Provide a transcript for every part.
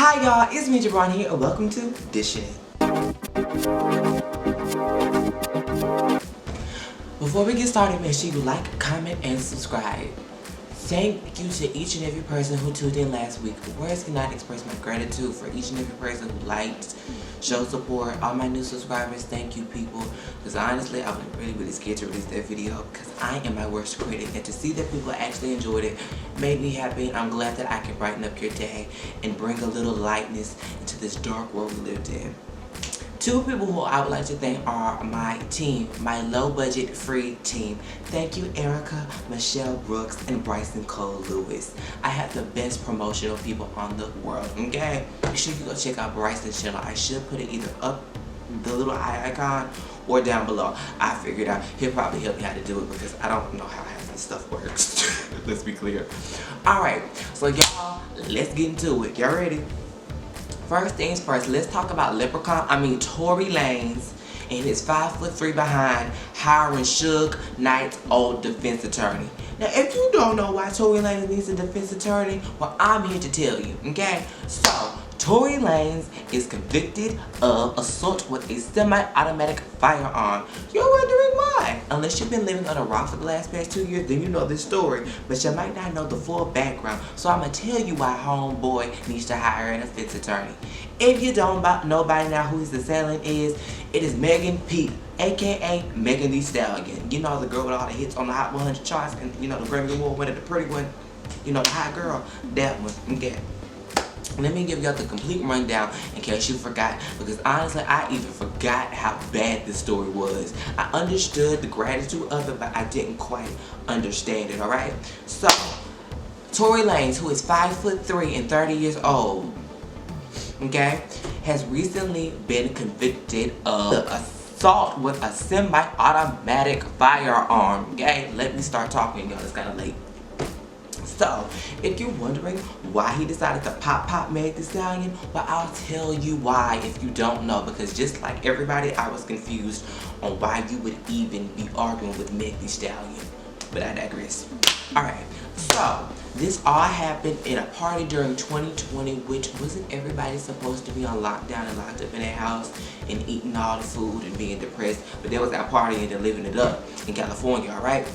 Hi y'all, it's me Jabron here and welcome to Dishin. Before we get started, make sure you like, comment, and subscribe. Thank you to each and every person who tuned in last week. Words cannot express my gratitude for each and every person who liked, showed support. All my new subscribers, thank you people. Because honestly, I was really scared to release that video because I am my worst critic. And to see that people actually enjoyed it made me happy. I'm glad that I can brighten up your day and bring a little lightness into this dark world we lived in. Two people who I would like to thank are my team, my low budget free team. Thank you Erica, Michelle Brooks, and Bryson Cole Lewis. I have the best promotional people on the world, okay? Make sure you go check out Bryson's channel. I should put it either up the little eye icon or down below. I figured out he'll probably help me how to do it because I don't know how half this stuff works. Let's be clear. Alright, so y'all, let's get into it. Y'all ready? First things first, let's talk about Tory Lanez and his 5'3" behind hiring Suge Knight's old defense attorney. Now, if you don't know why Tory Lanez needs a defense attorney, well, I'm here to tell you, okay? So, Tory Lanez is convicted of assault with a semi-automatic firearm. You're wondering why? Unless you've been living on a rock for the past 2 years, then you know this story. But you might not know the full background. So I'm going to tell you why homeboy needs to hire an defense attorney. If you don't know by now who his assailant is, it is Megan Pete, aka Megan Thee Stallion. You know, the girl with all the hits on the Hot 100 charts and, you know, the Grammy Award winner, the pretty one, you know, the hot girl. That one, okay. Let me give y'all the complete rundown in case you forgot, because honestly I even forgot how bad this story was. I understood the gratitude of it, but I didn't quite understand it, alright? So, Tory Lanez, who is 5'3" and 30 years old, okay, has recently been convicted of assault with a semi-automatic firearm, okay? Let me start talking, y'all, it's kind of late. So, if you're wondering why he decided to pop Meg Thee Stallion, well, I'll tell you why if you don't know, because just like everybody, I was confused on why you would even be arguing with Meg Thee Stallion. But I digress. Alright, so this all happened in a party during 2020, which wasn't everybody supposed to be on lockdown and locked up in their house and eating all the food and being depressed, but there was that party and they're living it up in California, alright?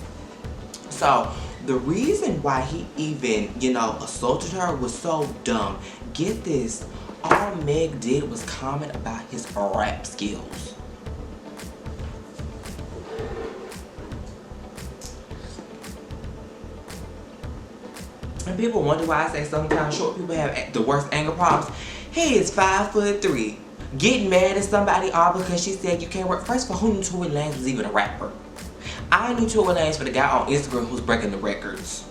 So, the reason why he even, you know, assaulted her was so dumb. Get this, all Meg did was comment about his rap skills. And people wonder why I say sometimes short people have the worst anger problems. He is 5'3", getting mad at somebody all because she said you can't rap. First of all, who knew Tory Lanez was even a rapper? I knew Tory Lanez for the guy on Instagram who's breaking the records.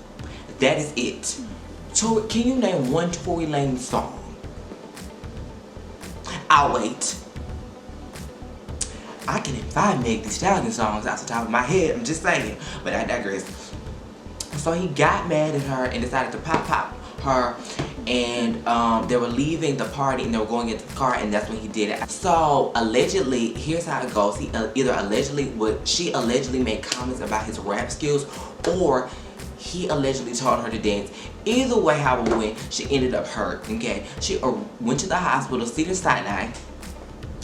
That is it. Can you name one Tory Lanez song? I'll wait. I can name 5 Meg Thee Stallion songs off the top of my head, I'm just saying. But I digress. So he got mad at her and decided to pop her, and they were leaving the party and they were going into the car, and that's when he did it. So allegedly, here's how it goes. She allegedly made comments about his rap skills, or he allegedly taught her to dance. Either way how it went, she ended up hurt, okay? She went to the hospital, Cedars-Sinai,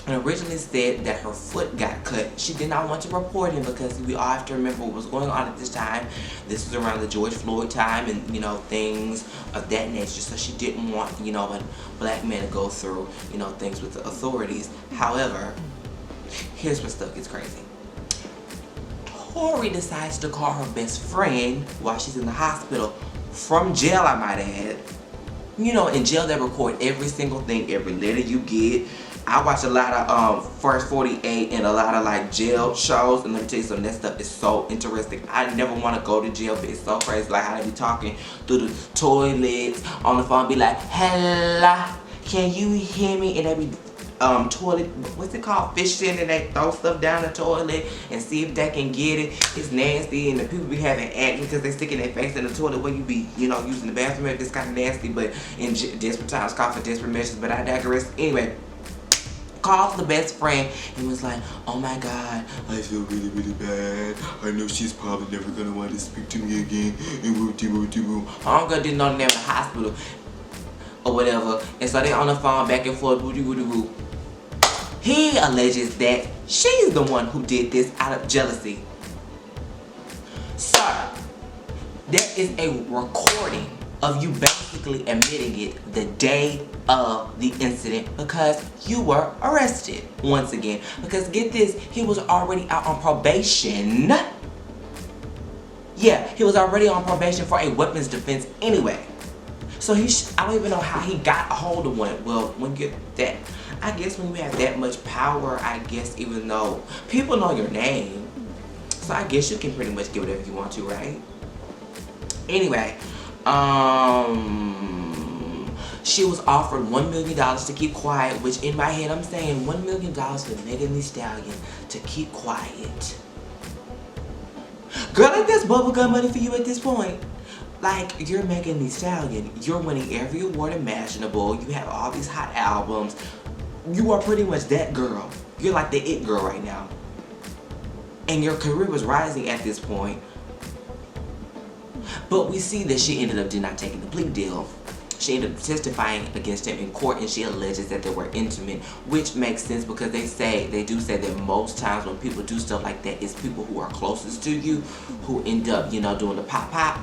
and originally said that her foot got cut. She did not want to report him because we all have to remember what was going on at this time. This was around the George Floyd time and, you know, things of that nature. So she didn't want, you know, a black man to go through, you know, things with the authorities. However, here's what stuff gets crazy. Tory decides to call her best friend while she's in the hospital from jail, I might add. You know, in jail they record every single thing, every letter you get. I watch a lot of First 48 and a lot of like jail shows, and let me tell you something, that stuff is so interesting. I never want to go to jail, but it's so crazy, like how they be talking through the toilets on the phone, be like, hello, can you hear me? And they be toilet, what's it called, fishing, and they throw stuff down the toilet and see if they can get it. It's nasty, and the people be having acne because they sticking their face in the toilet when you be, you know, using the bathroom. It's kind of nasty, but in desperate times call for desperate measures. But I digress. Anyway, called the best friend and was like, oh my god, I feel really bad. I know she's probably never gonna want to speak to me again. And woo-dee-woo-dee-woo. Homegirl didn't know the name of the hospital. or whatever. And so they on the phone back and forth, boo boo boo. He alleges that she's the one who did this out of jealousy. Sir, there is a recording of you basically admitting it the day of the incident because you were arrested once again. Because get this, he was already out on probation. Yeah, he was already on probation for a weapons defense anyway. So I don't even know how he got a hold of one. Well, when you get that, I guess when you have that much power, I guess even though people know your name, so I guess you can pretty much get whatever you want to, right? Anyway, she was offered $1 million to keep quiet, which in my head I'm saying $1 million for Megan Thee Stallion to keep quiet. Girl, like that's bubblegum money for you at this point. Like, you're Megan Thee Stallion. You're winning every award imaginable. You have all these hot albums. You are pretty much that girl. You're like the it girl right now. And your career was rising at this point. But we see that she ended up not taking the plea deal. She ended up testifying against him in court, and she alleges that they were intimate, which makes sense because they do say that most times when people do stuff like that, it's people who are closest to you who end up, you know, doing the pop pop.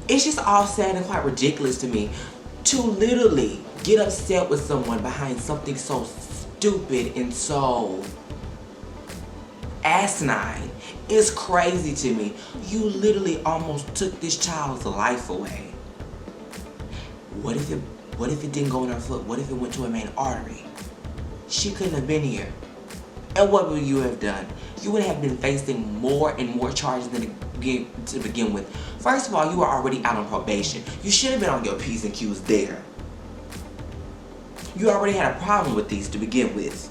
It's just all sad and quite ridiculous to me to literally get upset with someone behind something so stupid and so asinine. It's crazy to me. You literally almost took this child's life away. What if it didn't go in her foot? What if it went to her main artery? She couldn't have been here. And what would you have done? You would have been facing more and more charges to begin with. First of all, you were already out on probation. You should have been on your P's and Q's there. You already had a problem with these to begin with.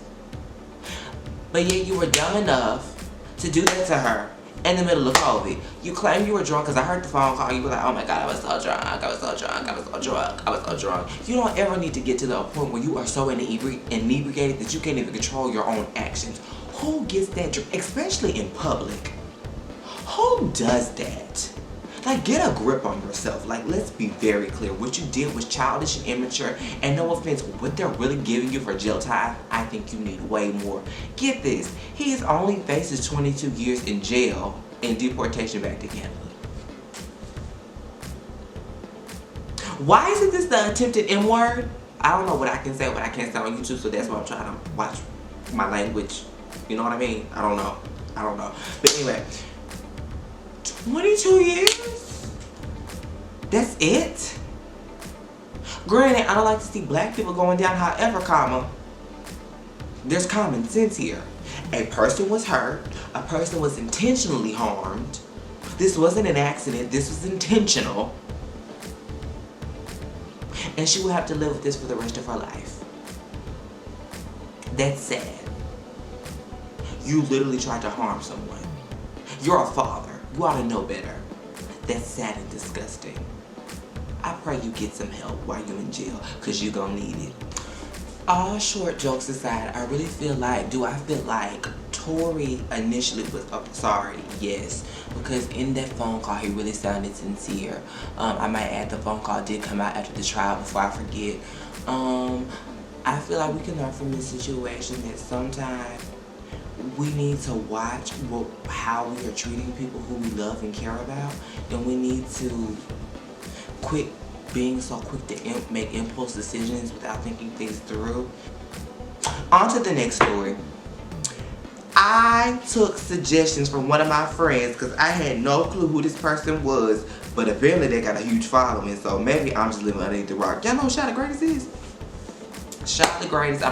But yet you were dumb enough to do that to her in the middle of COVID. You claim you were drunk because I heard the phone call. You were like, oh my God, I was so drunk. I was so drunk. I was so drunk. I was so drunk. You don't ever need to get to the point where you are so inebriated that you can't even control your own actions. Who gets that drunk? Especially in public. Who does that? Like, get a grip on yourself. Like, let's be very clear. What you did was childish and immature. And no offense, what they're really giving you for jail time, I think you need way more. Get this. He only faces 22 years in jail and deportation back to Canada. Why isn't this the attempted N-word? I don't know what I can say, what I can't say on YouTube, so that's why I'm trying to watch my language. You know what I mean? I don't know. But anyway, 22 years? That's it? Granted, I don't like to see black people going down, however, there's common sense here. A person was hurt. A person was intentionally harmed. This wasn't an accident. This was intentional. And she will have to live with this for the rest of her life. That's sad. You literally tried to harm someone. You're a father. You ought to know better. That's sad and disgusting. I pray you get some help while you're in jail, because you're going to need it. All short jokes aside, I really feel like, Tory initially was, sorry, yes. Because in that phone call, he really sounded sincere. I might add the phone call did come out after the trial before I forget. I feel like we can learn from this situation that sometimes we need to watch how we are treating people who we love and care about, and we need to quit being so quick to make impulse decisions without thinking things through. On to the next story. I took suggestions from one of my friends because I had no clue who this person was, but apparently they got a huge following, so maybe I'm just living underneath the rock. Y'all know who Shy the Greatest is? Shy the Greatest,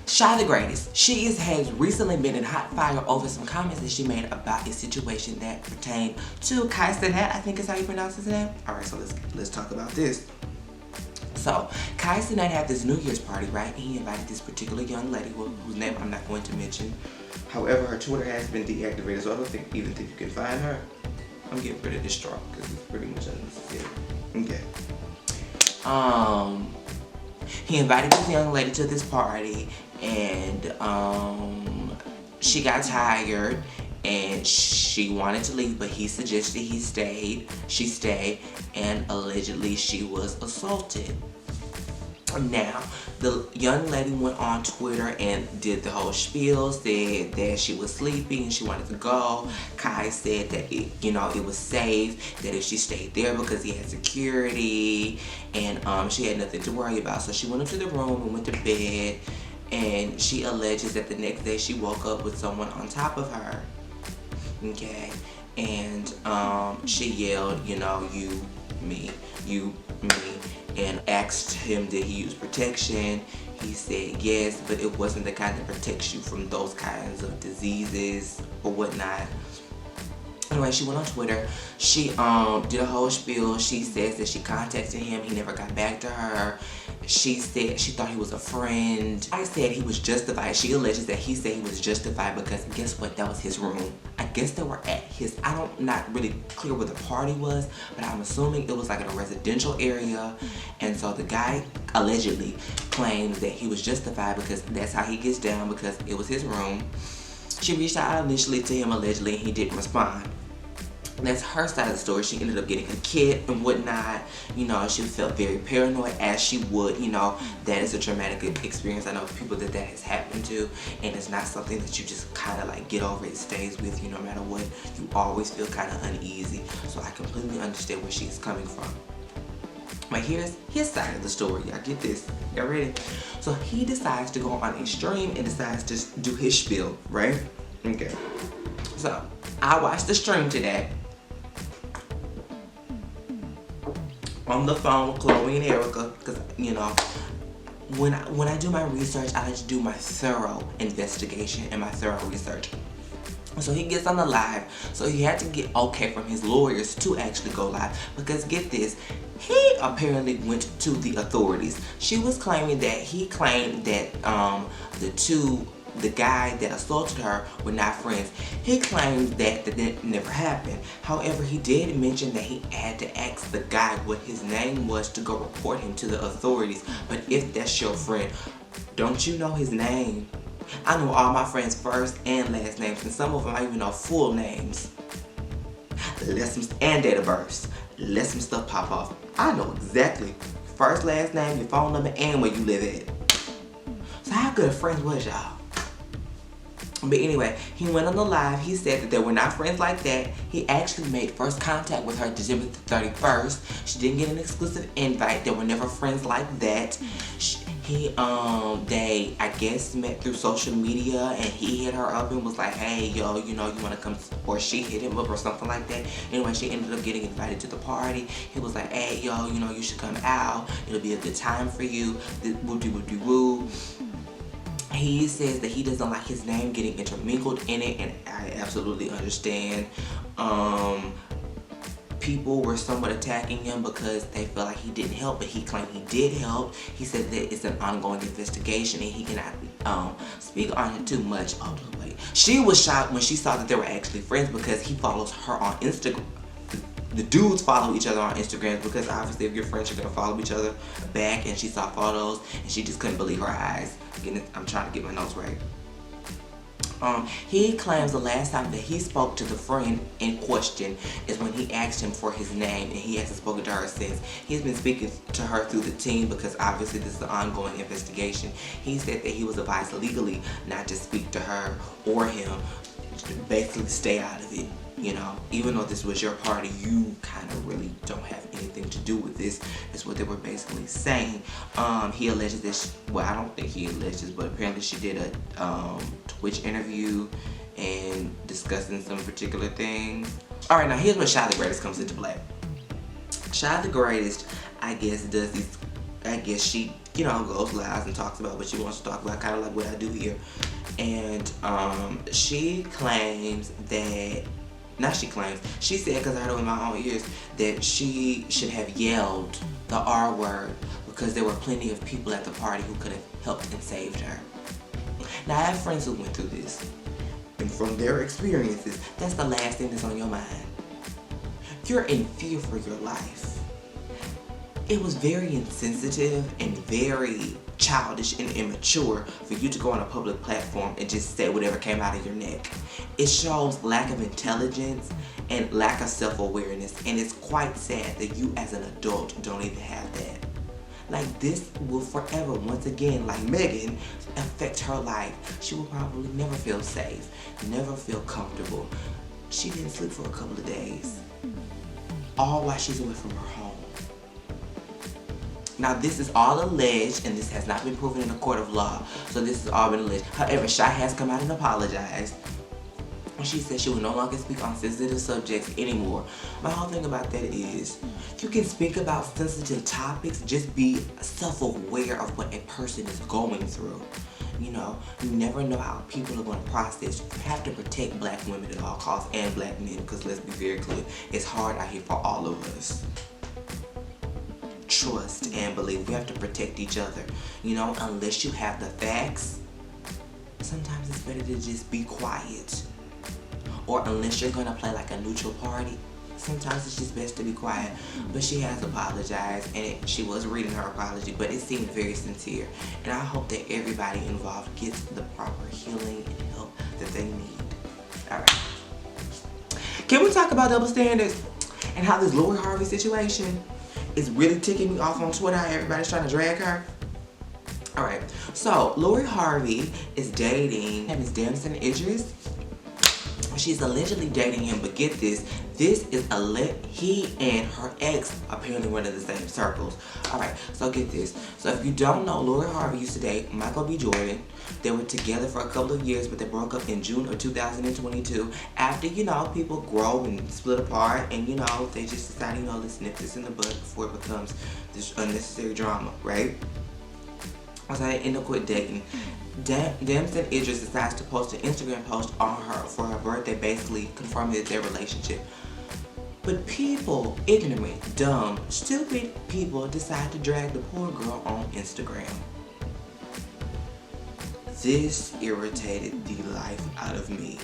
Shy the Greatest. She has recently been in hot fire over some comments that she made about a situation that pertained to Kai Cenat, I think is how you pronounce his name. Alright, so let's talk about this. So, Kai Cenat had this New Year's party, right? And he invited this particular young lady whose name I'm not going to mention. However, her Twitter has been deactivated, so I don't even think you can find her. I'm getting rid of this straw because it's pretty much unnecessary. Okay. He invited this young lady to this party, and she got tired and she wanted to leave, but he suggested she stayed, and allegedly she was assaulted. Now, the young lady went on Twitter and did the whole spiel, said that she was sleeping and she wanted to go. Kai said that it was safe, that if she stayed there because he had security, and she had nothing to worry about. So she went up to the room and went to bed, and she alleges that the next day she woke up with someone on top of her. Okay, and she yelled, you, me, and asked him did he use protection. He said yes, but it wasn't the kind that protects you from those kinds of diseases or whatnot. Anyway, she went on Twitter. She did a whole spiel. She says that she contacted him. He never got back to her. She said she thought he was a friend. I said he was justified. She alleges that he said he was justified because guess what? That was his room. I guess they were at his, not really clear where the party was, but I'm assuming it was like in a residential area. And so the guy allegedly claims that he was justified because that's how he gets down, because it was his room. She reached out initially to him allegedly, and he didn't respond. That's her side of the story. She ended up getting a kid and whatnot. She felt very paranoid, as she would. That is a traumatic experience. I know people that has happened to, and it's not something that you just kind of like get over. It stays with you no matter what. You always feel kind of uneasy. So I completely understand where she's coming from. But here's his side of the story. Y'all get this? Y'all ready? So he decides to go on a stream and decides to do his spiel, right? Okay. So I watched the stream today on the phone with Chloe and Erica, because when I do my research, I like to do my thorough investigation and my thorough research. So he gets on the live, so he had to get okay from his lawyers to actually go live, because get this, he apparently went to the authorities. She was claiming that he claimed that the guy that assaulted her were not friends. He claimed that never happened. However, he did mention that he had to ask the guy what his name was to go report him to the authorities. But if that's your friend, don't you know his name? I know all my friends' first and last names, and some of them I even know full names. And date of birth. Let some stuff pop off. I know exactly first, last name, your phone number, and where you live at. So how good of friends was y'all? But anyway, he went on the live. He said that they were not friends like that. He actually made first contact with her December 31st. She didn't get an exclusive invite. They were never friends like that. They, I guess, met through social media, and he hit her up and was like, hey, yo, you want to come, or she hit him up or something like that. Anyway, she ended up getting invited to the party. He was like, hey, yo, you should come out. It'll be a good time for you. Woo-de-woo-de-woo. He says that he doesn't like his name getting intermingled in it, and I absolutely understand. People were somewhat attacking him because they felt like he didn't help, but he claimed he did help. He said that it's an ongoing investigation and he cannot speak on it too much. Oh, wait. She was shocked when she saw that they were actually friends, because he follows her on Instagram. The dudes follow each other on Instagram, because obviously if you're friends, you're gonna follow each other back, and she saw photos and she just couldn't believe her eyes. Again, I'm trying to get my notes right. He claims the last time that he spoke to the friend in question is when he asked him for his name, and he hasn't spoken to her since. He's been speaking to her through the team, because obviously this is an ongoing investigation. He said that he was advised legally not to speak to her or him, basically stay out of it. Even though this was your party, you kind of really don't have anything to do with this, is what they were basically saying. He alleges this, well, I don't think he alleges, but apparently she did a Twitch interview and discussing some particular things. Alright, now here's where Shy the Greatest comes into play. Shy the Greatest, I guess, does these, she, goes live and talks about what she wants to talk about, kind of like what I do here. And she claims that, she said, because I heard it with my own ears, that she should have yelled the R word because there were plenty of people at the party who could have helped and saved her. Now, I have friends who went through this, and from their experiences, that's the last thing that's on your mind. You're in fear for your life. It was very insensitive and very childish and immature for you to go on a public platform and just say whatever came out of your neck. It shows lack of intelligence and lack of self-awareness, and it's quite sad that you as an adult don't even have that. Like, this will forever, once again, like Megan, affect her life. She will probably never feel safe, never feel comfortable. She didn't sleep for a couple of days, all while she's away from her home. Now, this is all alleged, and this has not been proven in a court of law, so this has all been alleged. However, Shy has come out and apologized. She said she will no longer speak on sensitive subjects anymore. My whole thing about that is, you can speak about sensitive topics, just be self-aware of what a person is going through. You know, you never know how people are going to process. You have to protect black women at all costs and black men, because let's be very clear, it's hard out here for all of us. Trust and believe. We have to protect each other. You know, unless you have the facts, sometimes it's better to just be quiet. Or unless you're gonna play like a neutral party, sometimes it's just best to be quiet. But she has apologized, and she was reading her apology, but it seemed very sincere. And I hope that everybody involved gets the proper healing and help that they need. Alright. Can we talk about double standards and how this Lori Harvey situation is really ticking me off on Twitter, how everybody's trying to drag her? Alright, so Lori Harvey is dating Miss Damson Idris. She's allegedly dating him, but get this, he and her ex apparently run in the same circles. Alright, so get this. So if you don't know, Lori Harvey used to date Michael B. Jordan. They were together for a couple of years, but they broke up in June of 2022 after, you know, people grow and split apart, and, you know, they just decided, you know, let's nip this in the bud before it becomes this unnecessary drama, right? So they end up quit dating. Damson Idris decides to post an Instagram post on her for her birthday, basically confirming that their relationship. But people, ignorant, dumb, stupid people decide to drag the poor girl on Instagram. This irritated the life out of me.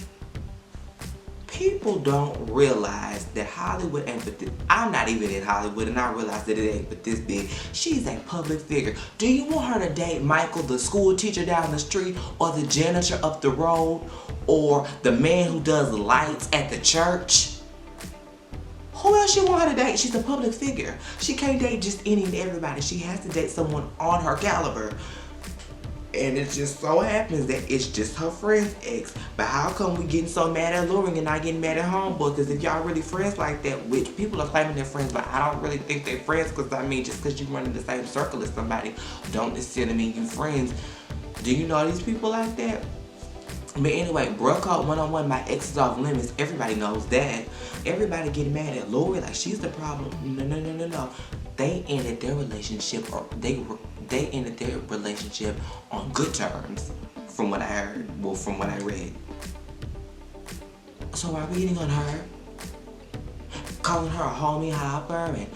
People don't realize that Hollywood ain't but this. I'm not even in Hollywood, and I realize that it ain't but this big. She's a public figure. Do you want her to date Michael, the school teacher down the street, or the janitor up the road, or the man who does lights at the church? Who else you want her to date? She's a public figure. She can't date just any and everybody. She has to date someone on her caliber. And it just so happens that it's just her friend's ex. But how come we getting so mad at Lori and not getting mad at Homeboy? Because if y'all really friends like that, which people are claiming they're friends, but I don't really think they're friends, because I mean, just because you run in the same circle as somebody don't necessarily mean you friends. Do you know these people like that? But anyway, bro caught one-on-one, my ex is off limits. Everybody knows that. Everybody getting mad at Lori like she's the problem. No. They ended their relationship, or they ended their relationship on good terms, from what I heard, well, from what I read. So why are we eating on her? Calling her a homie hopper and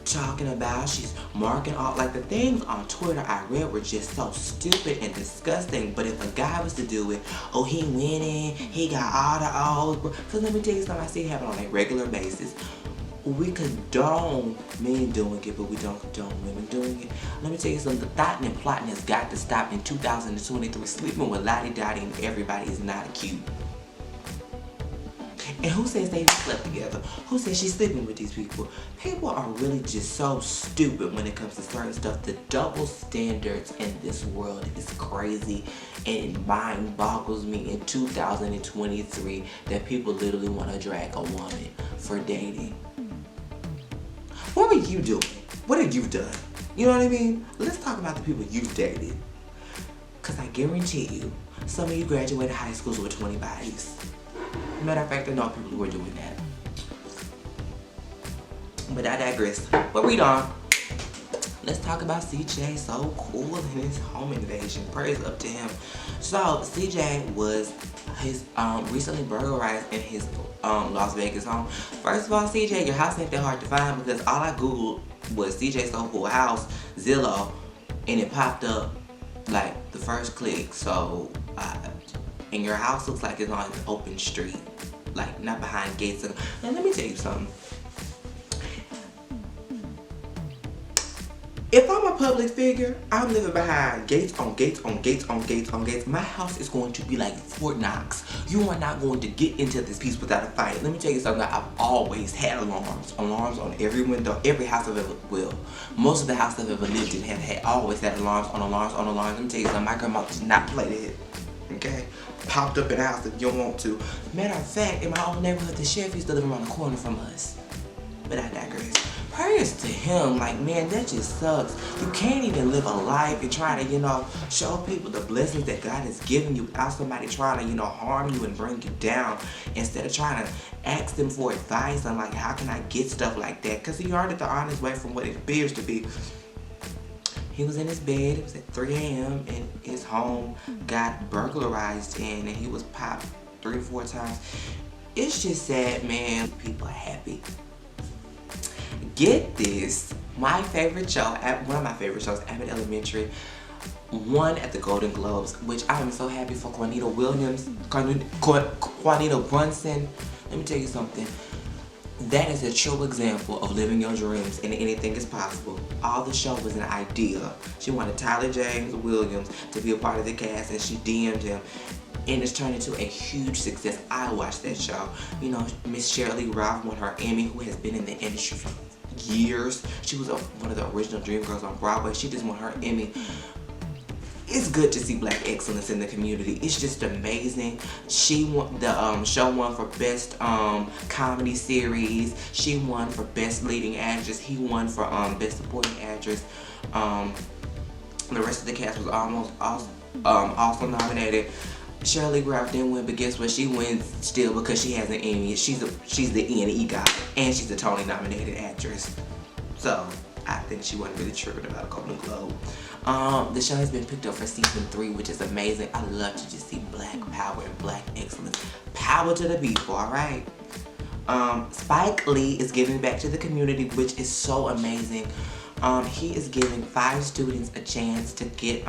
talking about she's marking off, like, the things on Twitter I read were just so stupid and disgusting. But if a guy was to do it, oh, he winning, he got all the O's. Because let me tell you something I see happen on a regular basis. We condone men doing it, but we don't condone women doing it. Let me tell you something, the thought and plotting has got to stop in 2023. Sleeping with Lottie Dottie and everybody is not cute. And who says they slept together? Who says she's sleeping with these people? People are really just so stupid when it comes to certain stuff. The double standards in this world is crazy, and it mind boggles me in 2023 that people literally want to drag a woman for dating. What were you doing? What have you done? You know what I mean? Let's talk about the people you've dated. Because I guarantee you, some of you graduated high schools with 20 bodies. Matter of fact, I know people who are doing that. But I digress. But read on. Let's talk about CJ. So cool in his home invasion. Praise up to him. So CJ was recently burglarized in his Las Vegas home. First of all, CJ, your house ain't that hard to find, because all I googled was CJ So Cool house, Zillow, and it popped up like the first click. So and your house looks like it's on an open street, like not behind gates. And let me tell you something. If I'm a public figure, I'm living behind gates on gates on gates on gates on gates. My house is going to be like Fort Knox. You are not going to get into this piece without a fight. Let me tell you something. I've always had alarms. Alarms on every window, every house I've ever, well, most of the houses I've ever lived in have always had alarms on alarms on alarms. Let me tell you something. My grandma did not play that. Okay? Popped up in the house if you don't want to. Matter of fact, in my own neighborhood, the sheriff used to live around the corner from us. But I digress. Prayers to him, like, man, that just sucks. You can't even live a life and try to, you know, show people the blessings that God has given you without somebody trying to, you know, harm you and bring you down, instead of trying to ask them for advice on, like, how can I get stuff like that? Because he earned it the honest way from what it appears to be. He was in his bed, it was at 3 a.m. and his home got burglarized in, and he was popped 3 or 4 times. It's just sad, man. People are happy. Get this, my favorite show, one of my favorite shows, Abbott Elementary, won at the Golden Globes, which I am so happy for Juanita Brunson. Let me tell you something. That is a true example of living your dreams and anything is possible. All the show was an idea. She wanted Tyler James Williams to be a part of the cast, and she DM'd him. And it's turned into a huge success. I watched that show. You know, Miss Shirley Ralph won her Emmy, who has been in the industry for years. She was one of the original Dreamgirls on Broadway. She just won her Emmy. It's good to see black excellence in the community. It's just amazing. She won, the show won for best comedy series. She won for best leading actress. He won for best supporting actress. The rest of the cast was also nominated. Shirley Ralph didn't win, but guess what? She wins still because she has an Emmy. She's the ENEGOT, and she's a Tony nominated actress. So I think she wasn't really tripping about a Golden Globe. The show has been picked up for season 3, which is amazing. I love to just see black power and black excellence. Power to the people, alright? Spike Lee is giving back to the community, which is so amazing. He is giving 5 students a chance to get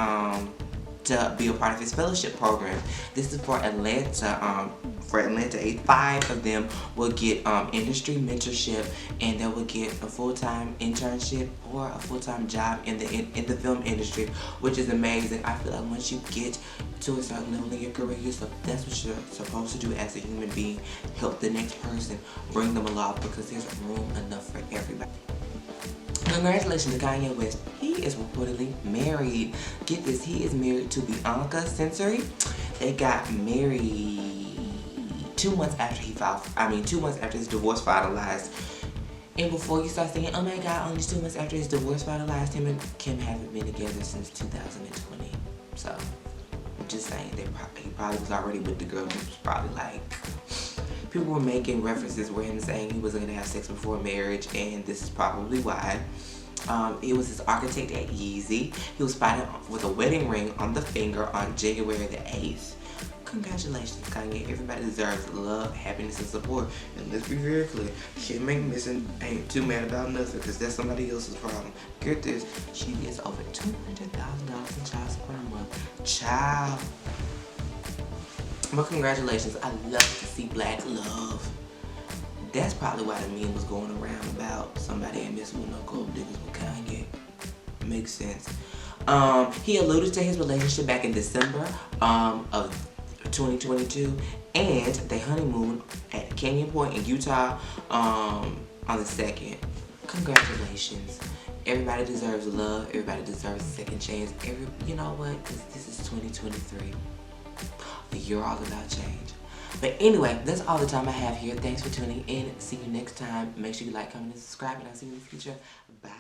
to be a part of his fellowship program. This is for Atlanta. For Atlanta, 5 of them will get industry mentorship, and they will get a full-time internship or a full-time job in the film industry, which is amazing. I feel like once you get to a certain level in your career, that's what you're supposed to do as a human being. Help the next person, bring them along, because there's room enough for everybody. Congratulations to Kanye West. He is reportedly married. Get this, he is married to Bianca Censori. They got married 2 months after 2 months after his divorce finalized. And before you start thinking, oh my God, only 2 months after his divorce finalized, him and Kim haven't been together since 2020. So, I'm just saying, he probably was already with the girl. He was probably like, people were making references where him saying he wasn't gonna have sex before marriage, and this is probably why. It was his architect at Yeezy. He was spotted with a wedding ring on the finger on January the 8th. Congratulations, Kanye. Everybody deserves love, happiness, and support. And let's be very clear, Kim ain't too mad about nothing, because that's somebody else's problem. Get this, she gets over $200,000 in child support a month. Child. But congratulations, I love to see black love. That's probably why the meme was going around about somebody ain't messing with no gold diggers with Kanye. Makes sense. He alluded to his relationship back in December of 2022, and they honeymooned at Canyon Point in Utah on the 2nd. Congratulations. Everybody deserves love. Everybody deserves a second chance. You know what? Because this is 2023. The year all about change. But anyway, that's all the time I have here. Thanks for tuning in. See you next time. Make sure you like, comment, and subscribe, and I'll see you in the future. Bye.